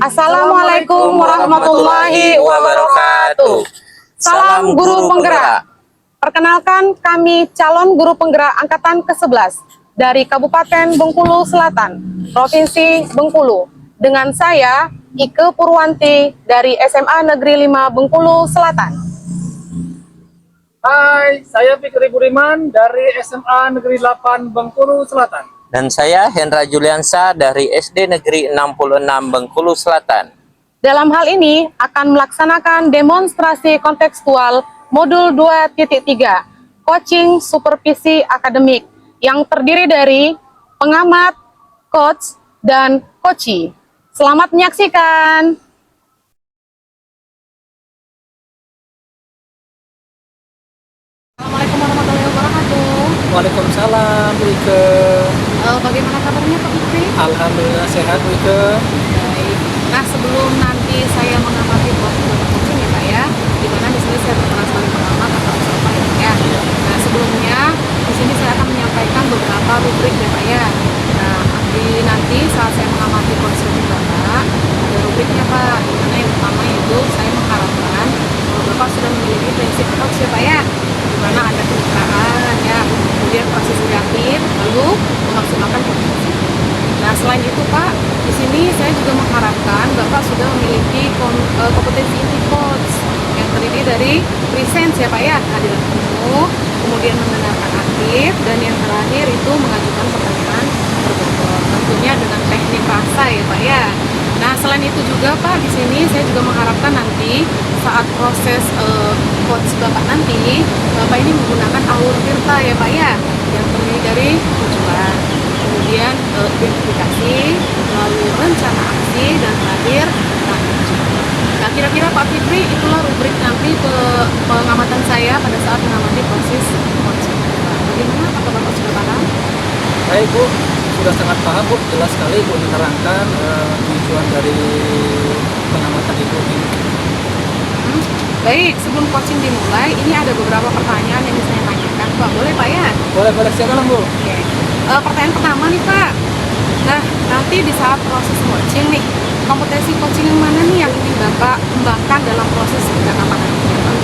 Assalamualaikum warahmatullahi wabarakatuh. Salam guru penggerak. Perkenalkan, kami calon guru penggerak angkatan ke-11 dari Kabupaten Bengkulu Selatan, Provinsi Bengkulu. Dengan saya, Ike Purwanti dari SMA Negeri 5 Bengkulu Selatan. Hai, saya Fikri Buriman dari SMA Negeri 8 Bengkulu Selatan. Dan saya Hendra Juliansa dari SD Negeri 66 Bengkulu Selatan. Dalam hal ini akan melaksanakan demonstrasi kontekstual modul 2.3, coaching supervisi akademik, yang terdiri dari pengamat, coach, dan coachee. Selamat menyaksikan. Assalamualaikum warahmatullahi wabarakatuh. Waalaikumsalam, Bu Ike. Bagaimana kabarnya Pak Fikri? Alhamdulillah sehat, Bu Ike. Baik. Nah, sebelum nanti saya mengamati proses coaching ya Pak ya, di mana di sini saya berperan sebagai pengamat atau observer ya. Nah, sebelumnya di sini saya akan menyampaikan beberapa rubrik ya Pak ya. Nah, nanti saat saya mengamati proses Bapak, ada rubriknya Pak. Di mana yang pertama itu saya mengharapkan bahwa Bapak sudah memiliki prinsip coach ya Pak ya, di mana ada kemitraan ya, kemudian proses kreatif, lalu memaksimalkan kompetensi. Nah, selain itu Pak, di sini saya juga mengharapkan Bapak sudah memiliki kompetensi inti coach yang terdiri dari presence ya Pak ya, kehadiran penuh, kemudian mendengarkan aktif, dan yang terakhir itu mengajukan pertanyaan berbobot, tentunya dengan teknik rasa ya Pak ya. Nah, selain itu juga Pak, di sini saya juga mengharapkan nanti saat proses coach Bapak nanti, Bapak ini menggunakan alur tirta ya Pak ya, yang terdiri dari tujuan, kemudian identifikasi, lalu rencana aksi, dan terakhir lanjut. Nah, kira-kira Pak Fikri, itulah rubrik nanti pengamatan saya pada saat mengamati proses coaching. Bagaimana? Apakah Bapak sudah paham? Baik Bu, sudah sangat paham Bu, jelas sekali Bu menerangkan tujuan dari pengamatan itu. Baik, sebelum coaching dimulai, ini ada beberapa pertanyaan yang bisa saya tanyakan Pak. Boleh Pak ya? Boleh silakan Bu. Oke. Pertanyaan pertama nih Pak. Nah, nanti di saat proses coaching nih, kompetensi coaching yang mana nih yang ingin Bapak kembangkan dalam proses jangka panjang ini Pak?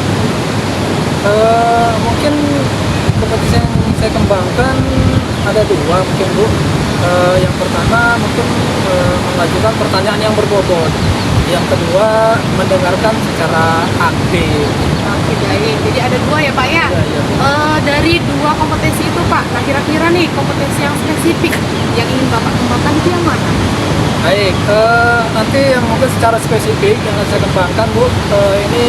Mungkin kompetensi yang saya kembangkan ada dua mungkin Bu. Yang pertama mungkin mengajukan pertanyaan yang berbobot. Yang kedua mendengarkan secara aktif. Oke, baik. Jadi ada dua ya Pak ya? Iya. Dari dua kompetensi itu Pak, nah kira-kira nih kompetensi yang spesifik yang ingin Bapak kembangkan itu yang mana? Baik, nanti yang mungkin secara spesifik yang saya kembangkan Bu, ini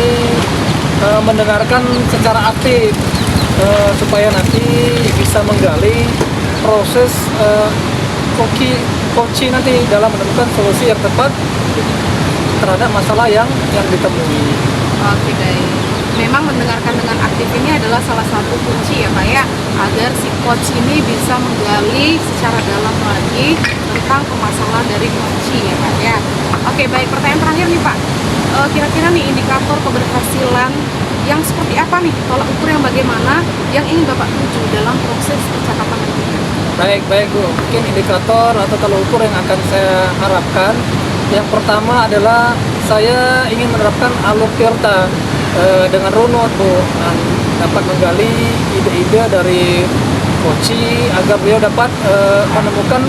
mendengarkan secara aktif supaya nanti bisa menggali proses coaching nanti dalam menemukan solusi yang tepat terhadap masalah yang ditemui. Oke, baik. Memang mendengarkan dengan aktif ini adalah salah satu kunci ya Pak ya, agar si coach ini bisa menggali secara dalam lagi tentang permasalahan dari coaching ya Pak ya. Oke, baik. Pertanyaan terakhir nih Pak, kira-kira nih indikator keberhasilan yang seperti apa nih, tolak ukur yang bagaimana yang ingin Bapak tuju dalam proses percakapan nanti? Baik Bu, mungkin indikator atau tolak ukur yang akan saya harapkan, yang pertama adalah saya ingin menerapkan alur tirta dengan runut Bu, dan dapat menggali ide-ide dari coaching agar beliau dapat menemukan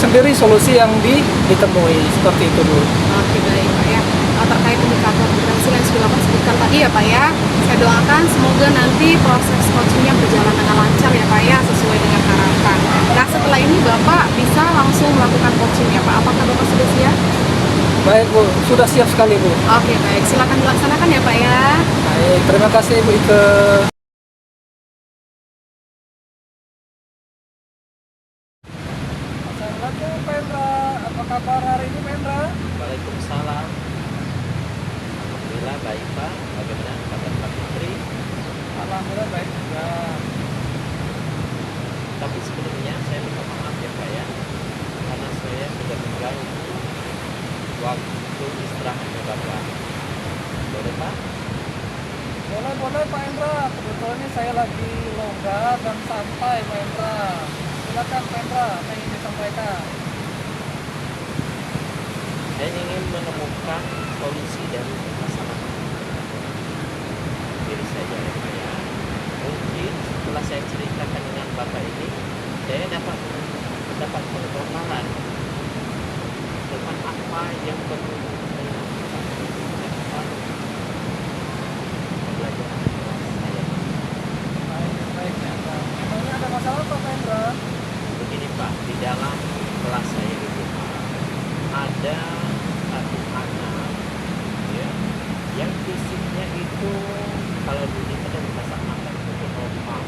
sendiri solusi yang ditemui, seperti itu Bu. Oke, baik Pak ya. Terkait indikator keberhasilan yang sudah Bapak sebutkan tadi ya Pak ya, saya doakan semoga nanti proses coachingnya berjalan dengan lancar ya Pak ya, sesuai dengan harapan. Nah, setelah ini Bapak bisa langsung melakukan coaching ya Pak, apakah Bapak sudah siap? Baik Bu, sudah siap sekali Bu. Oke, baik, silakan dilaksanakan ya Pak ya. Baik, terima kasih Bu Ike. Assalamualaikum Pak Hendra, apa kabar hari ini Pak Hendra? Waalaikumsalam. Alhamdulillah baik Pak. Bagaimana kabar Pak Fikri? Alhamdulillah baik juga. Tapi sebelumnya saya minta maaf ya Pak ya, karena saya sudah mengganggu waktu istirahatnya Bapak. Boleh Pak? Boleh Pak Hendra, kebetulan ini saya lagi longgar dan santai Pak Hendra. Silakan Pak Hendra, apa yang ingin disampaikan? Saya ingin menemukan solusi dari masalah diri saya ya Pak ya. Mungkin setelah saya ceritakan dengan Bapak ini, saya dapat mendapat pengetahuan tentang apa yang perlu pembelajaran saya. Baik Hendra. Memangnya ada masalah apa Pak Hendra? Begini Pak, di dalam kelas saya itu Pak, ada satu anak ya, yang fisiknya itu kalau dulu kita dikatakan itu normal,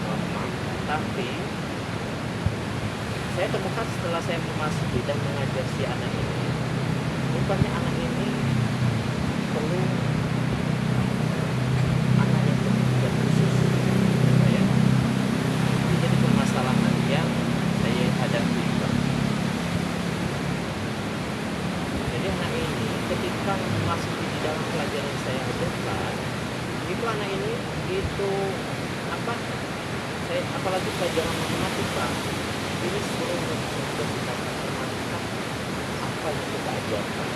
normal. Tapi saya temukan setelah saya memasuki dan mengajar si anak ini, rupanya anak ini perlu anak yang berkebutuhan khusus ya. Itu jadi permasalahan yang saya hadapi Pak. Jadi anak ini ketika masuk di dalam pelajaran yang saya ajarkan, itu anak ini itu apa? Saya apalagi pelajaran matematika ini sering untuk kita matematika apa yang kita ajarkan.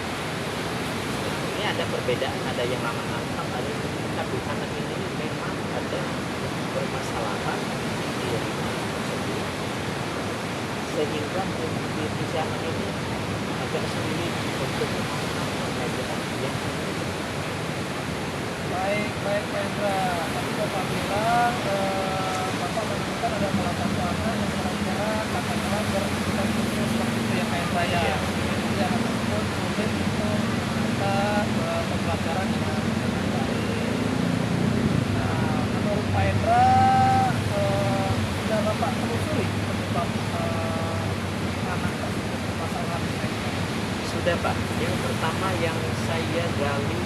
Nah, ini ada perbedaan, ada yang lama nangkap, ada yang tapi anak ini memang ada permasalahan di diri tersebut sehingga begitu si anak ini agak sulit untuk memahami pelajaran yang Baik Pak Hendra. Tadi Bapak bilang Bapak menemukan ada salah satu anak yang kira-kira katakanlah berkebutuhan khusus seperti itu ya Pak Hendra ya. Iya. Jadi anak tersebut sulit untuk kita pembelajaran dengan baik. Nah, menurut Pak Hendra sudah Bapak telusuri penyebab anak tersebut permasalahan mereka. sudah Pak. Yang pertama yang saya gali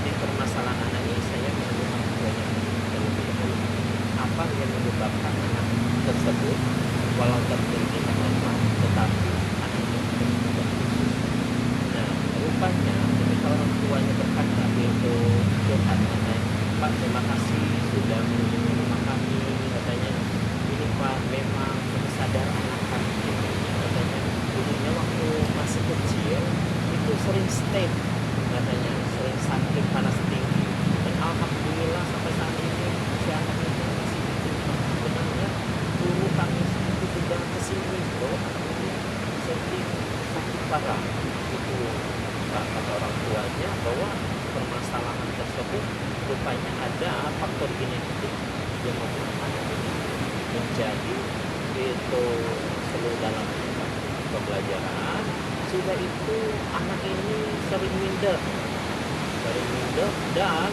di permasalahan anak ini, saya menemukan banyak terlebih dahulu apa yang menyebabkan anak tersebut walau tertinggi normal tetapi anak itu berkebutuhan khusus. Nah, rupanya ketika orang tuanya berkata itu Tuhan katanya, Pak terima kasih sudah menerima kami, katanya ini Pak memang kesadaran anak kami katanya dulunya waktu masih kecil itu sering stay katanya, sering sakit panas tinggi dan alhamdulillah sampai saat ini si anak ini masih hidup. Sebenarnya dulu kami itu tidak kesini loh, sering sakit parah itu kata orang tuanya bahwa permasalahan tersebut rupanya ada faktor genetik yang membuat anak ini menjadi itu seluruh dalam pembelajaran. Sudah itu anak ini sering minder dan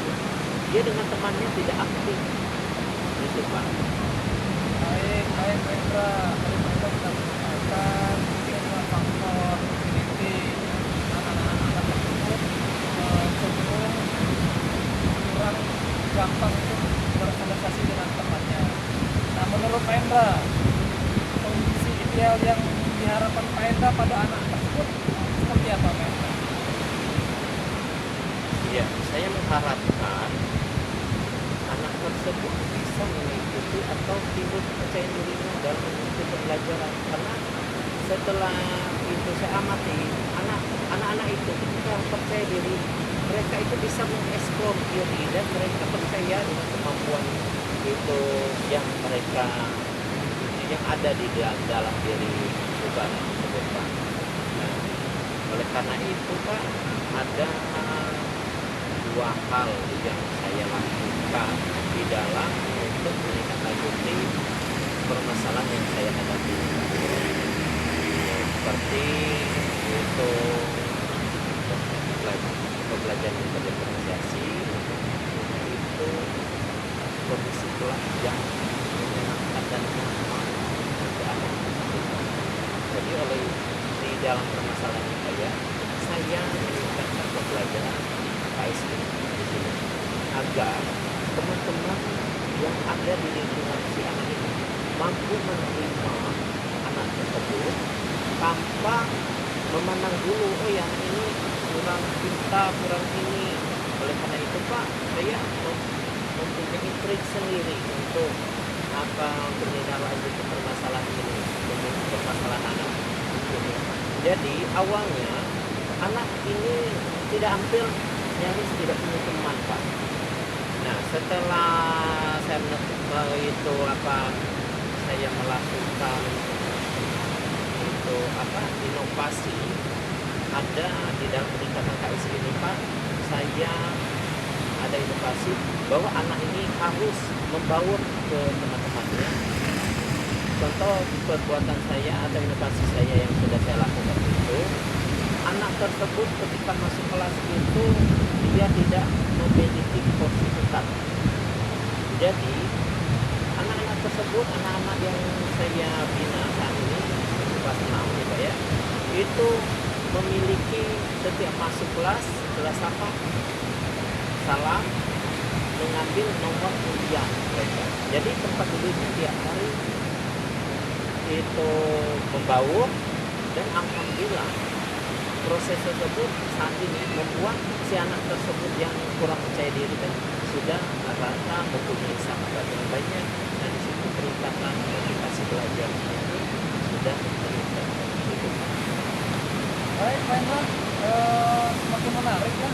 dia dengan temannya tidak aktif itu Pak. Baik Pak Hendra. Tadi Bapak sudah mengatakan beberapa faktor genetik anak-anak tersebut cenderung kurang gampang untuk bersosialisasi dengan temannya. Nah, menurut Pak Hendra, kondisi ideal yang diharapkan Pak Hendra pada anak tersebut seperti apa Pak Hendra? Ya, saya mengharapkan anak tersebut bisa mengikuti atau timbul kepercayaan dirinya dalam mengikuti pembelajaran, karena setelah itu saya amati anak-anak itu ketika percaya diri mereka itu bisa mengeksplor diri dan mereka percaya dengan kemampuan itu yang mereka yang ada di dalam diri juga tersebut Pak. Nah, oleh karena itu Pak ada dua hal yang saya lakukan di dalam untuk menindaklanjuti permasalahan yang saya hadapi. Seperti itu pembelajaran yang berdifferensiasi itu kondisi kelas yang menyenangkan dan nyaman untuk anak tersebut. Jadi oleh di dalam permasalahan ini saya meningkatkan pembelajaran KSD di sini agar teman-teman yang ada di lingkungan si anak ini mampu menerima anak tersebut tanpa memandang dulu oh yang ini kurang pintar, kurang ini. Oleh karena itu Pak, saya mempunyai trik sendiri untuk untuk menindaklanjuti permasalahan ini, permasalahan anak ini. Jadi awalnya anak ini tidak hampir nyaris tidak punya teman Pak. Nah setelah saya itu saya melakukan itu inovasi ada di dalam peningkatan KS ini Pak, saya ada inovasi bahwa anak ini harus membaur ke teman-temannya. Contoh perbuatan saya atau inovasi saya yang sudah saya lakukan itu, anak tersebut ketika masuk kelas itu dia tidak memiliki porsi tetap. Jadi anak-anak tersebut, anak-anak yang saya bina saat ini kelas 6 gitu ya, itu memiliki setiap masuk kelas apa? Salam, mengambil nomor undian mereka. Jadi tempat duduknya tiap hari itu membaur, dan alhamdulillah proses tersebut saat ini membuat si anak tersebut yang kurang percaya diri dan sudah rata mempunyai sahabat yang banyak, dan di situ peningkatan motivasi belajarnya itu sudah meningkat. Baik, Pak Hendra, semakin menarik ya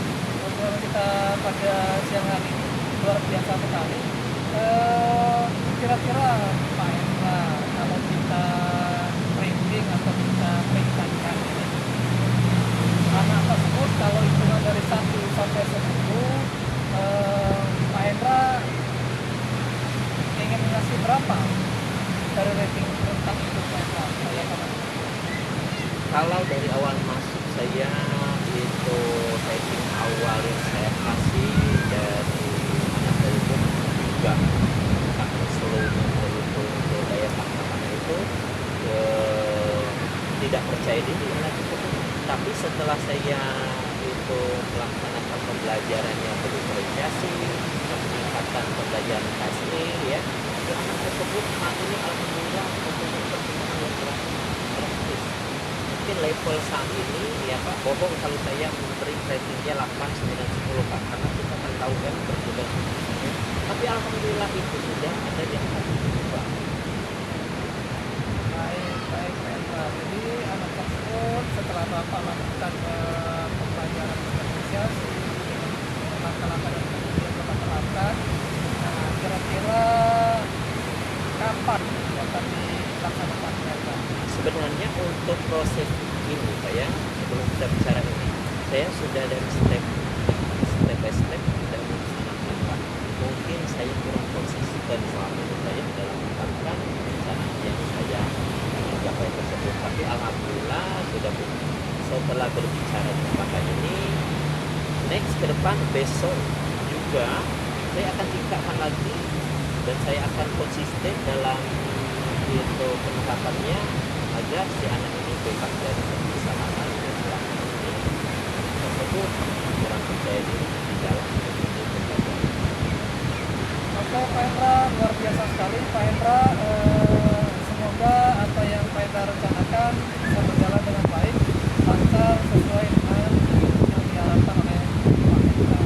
obrolan kita pada siang hari ini, luar biasa sekali. Kira-kira Pak Hendra, kalau kita ranking atau kita peringkatkan ini, anak tersebut kalau hitungan dari 1 sampai 10, Pak Hendra ingin ngasih berapa dari rating tentang itu Pak Hendra? Kalau dari awal masuk saya itu rating awal yang saya kasih dari anak tersebut juga, karena seluruhnya itu untuk daya tahan itu tidak percaya diri anak tersebut. Tapi setelah saya itu melaksanakan pembelajaran yang berdifferensiasi, meningkatkan pembelajaran KSE ya, itu anak tersebut saat ini alhamdulillah mempunyai perkembangan yang drastis. Mungkin level saat ini ya Pak, bohong kalau saya memberi ratingnya 8, 9, 10 Pak, karena kita kan tahu kan perbedaan ya. Tapi alhamdulillah itu sudah ada di atas itu Pak. Baik, Pak Hendra. Jadi anak tersebut setelah Bapak lakukan pembelajaran diferensiasi dengan langkah-langkah dan metode yang Bapak terapkan, nah kira-kira kapan akan dilaksanakan Pak Hendra? Sebenarnya untuk proses ini saya sebelum kita bicara ini, saya sudah dari step by step sudah melaksanakan Pak. Mungkin saya kurang konsisten selama ini saya dalam melakukan rencana yang saya ingin capai tersebut. Tapi alhamdulillah sudah setelah berbicara dengan Bapak ini, next ke depan besok juga saya akan tingkatkan lagi, dan saya akan konsisten dalam itu penerapannya agar si anak ini bebas dari kesalahan dan selama ini tersebut kurang percaya diri di dalam mengikuti pembelajaran. Oke Pak Hendra, luar biasa sekali Pak Hendra. Semoga apa yang Pak Hendra rencanakan bisa berjalan dengan baik, lancar, sesuai dengan yang diharapkan oleh Pak Hendra.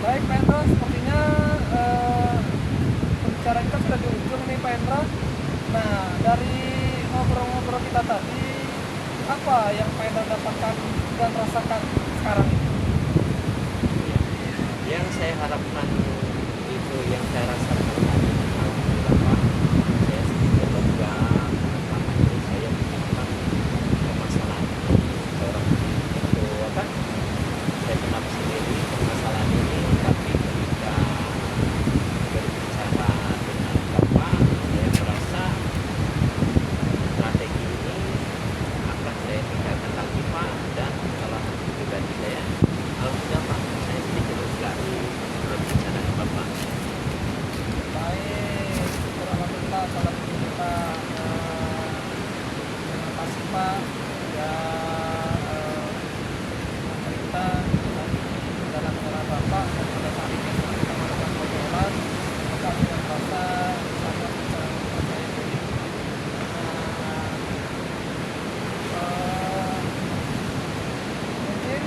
Baik Pak Hendra, sepertinya pembicaraan kita sudah di ujung nih Pak Hendra. Nah, dari ngobrol-ngobrol kita tadi, apa yang Pak Hendra dapatkan dan rasakan sekarang ini? Yang saya harapkan itu yang saya rasakan tadi, alhamdulillah Pak, saya sedikit lega selama ini saya menemukan permasalahan ini seorang itu saya kenal sendiri permasalahan ini, tapi ketika berbicara dengan Bapak saya merasa strategi ini akan saya tingkatkan lagi Pak, dan kalau pribadi saya alhamdulillah Pak, saya sedikit lega berbicara dengan Bapak. Baik, syukur alhamdulillah kalau kita terima kasih Pak ya cerita dalam cara Bapak dan pada saat ini setelah kita melakukan pengobrolan Bapak sudah merasa sangat percaya diri. Mungkin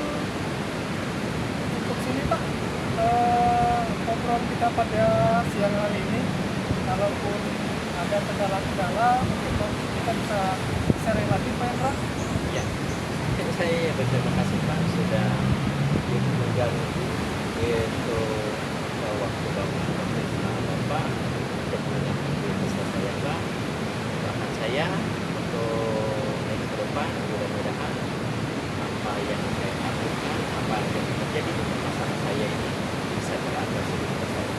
cukup sini Pak obrolan kita pada siang hari ini. Kalaupun ada kendala-kendala untuk kita bisa sharing lagi Pak Hendra. Ya, mungkin saya berterima kasih Pak sudah mengganggu itu waktu bangun profesional Bapak untuk menanggapi bisnis saya Pak. Bahkan saya untuk next ke depan mudah-mudahan apa yang saya lakukan, apa yang terjadi di masalah saya ini bisa teratasi dengan saya.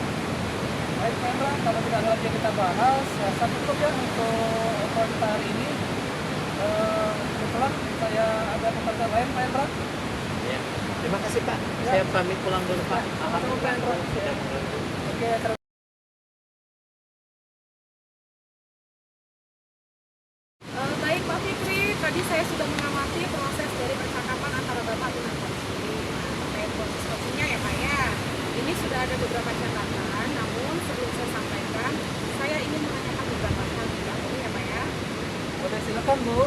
Baik Pak Hendra, kalau tidak ada lagi yang kita bahas, ya saya tutup ya untuk kita hari ini. Kebetulan saya ada pekerjaan lain Pak Hendra. Ya, terima kasih Pak. Ya. Saya pamit pulang dulu Pak. Sama-sama, Pak Hendra. Sudah mengganggu. Oke. Baik Pak Fikri, tadi saya sudah mengamati proses dari percakapan antara Bapak dengan Coach. Terkait proses coachingnya ya Pak ya. Ini sudah ada beberapa catatan, namun sebelum saya sampaikan, saya ingin menanyakan beberapa hal dahulu ya Pak ya. Boleh silakan Bu.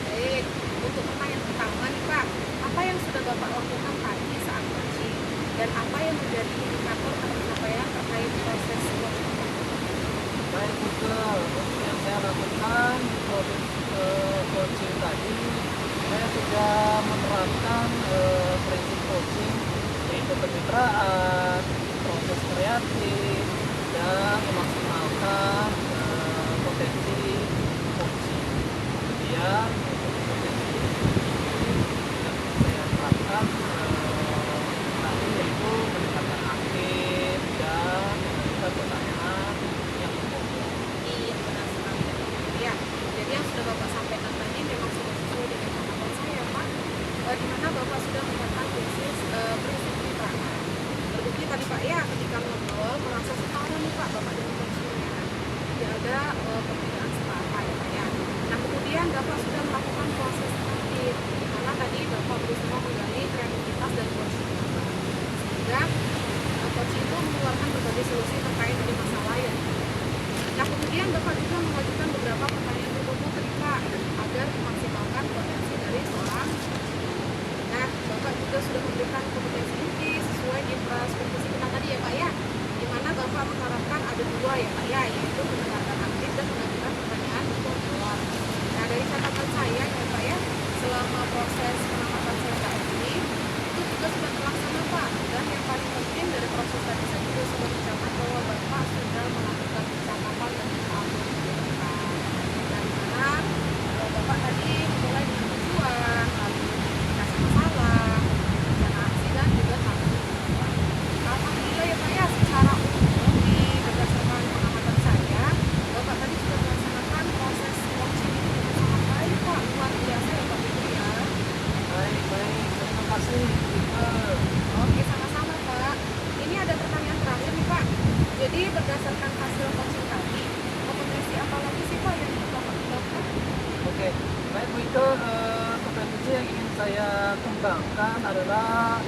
Baik, untuk pertanyaan pertama nih Pak, apa yang sudah Bapak lakukan tadi saat coaching dan apa yang menjadi indikator pencapaian terkait proses coaching? Baik Google, untuk yang saya lakukan proses coaching tadi, saya sudah menerapkan prinsip coaching yaitu kemitraan, proses kreatif, dan memaksimalkan potensi coaching. Kemudian untuk potensi yang saya terapkan tadi yaitu pendekatan aktif dan mengajukan pertanyaan yang pokok. Iya, benar sekali. Ya, jadi yang sudah Bapak sampaikan tadi memang sudah sesuai dengan catatan saya, Pak. Di mana Bapak sudah menerapkan prinsip kemitraan. Terbukti tadi Pak ya, ketika ngobrol merasa setara nih Pak, Bapak dengan coachnya. Tidak ada perbedaan setara ya Pak ya. Nah kemudian Bapak sudah melakukan proses aktif, di mana tadi Bapak berusaha menggali kreativitas dan coaching Bapak. Sehingga coaching itu mengeluarkan berbagai solusi terkait dengan masalah ya. Nah kemudian Bapak juga mengajukan beberapa pertanyaan tertentu tadi Pak, agar memaksimalkan potensi dari seorang. Nah Bapak juga sudah memberikan kompetensi inti sesuai infrastruktur kita tadi ya Pak ya, di mana Bapak mengharapkan ada dua ya Pak ya, yaitu mendengarkan aktif dan mengajukan pertanyaan berbohong. Nah dari catatan saya ya Pak ya, selama proses pengamatan saya saat ini itu juga sudah terlaksana Pak, dan yang paling penting dari proses tadi saya juga sudah mencatat bahwa Bapak sudah melakukan percakapan dan dialog dengan Bapak. Dan di mana Bapak tadi mulai dengan tujuan, lalu identifikasi masalah, rencana aksi dan juga tanggung jawab. Alhamdulillah ya Pak ya, secara umum berdasarkan pengamatan saya, Bapak tadi sudah melaksanakan proses coaching itu dengan sangat baik Pak, luar biasa ya Pak Fikri ya. Baik, terima kasih. Oke, sama-sama Pak. Ini ada pertanyaan terakhir nih Pak. Jadi berdasarkan hasil coaching tadi, kompetensi apa lagi sih Pak yang Bapak kembangkan? Oke, baik Bu Ike, kompetensi yang ingin saya kembangkan adalah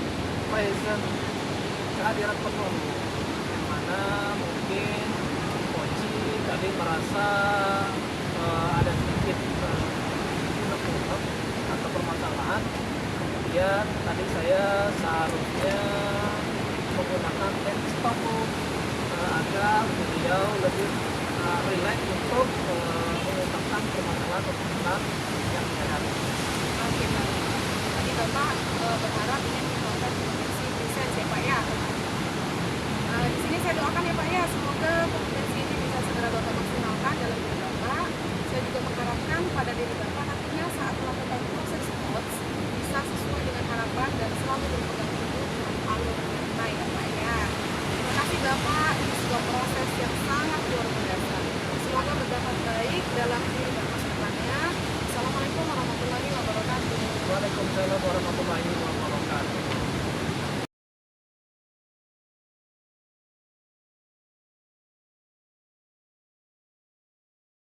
present, kehadiran penuh, yang mana mungkin coaching tadi merasa ada sedikit unek-unek atau permasalahan. Kemudian tadi saya seharusnya menggunakan teknik stop agar beliau lebih rileks untuk mengungkapkan permasalahan yang dihadapi. Oke baik. Tadi Bapak berharap ingin mengembangkan kompetensi present ya Pak ya. Di sini saya doakan ya Pak ya, semoga kompetensi ini bisa segera Bapak maksimalkan dalam diri Bapak. Saya juga mengharapkan pada diri Bapak nantinya saat melakukan proses coach bisa sesuai dengan harapan dan selalu berpegang teguh dengan alur kita ya Pak ya. Terima kasih Bapak, ini sebuah proses yang sangat luar biasa. Semoga berdampak baik dalam diri Bapak semuanya. Assalamualaikum warahmatullahi wabarakatuh. Waalaikumsalam warahmatullahi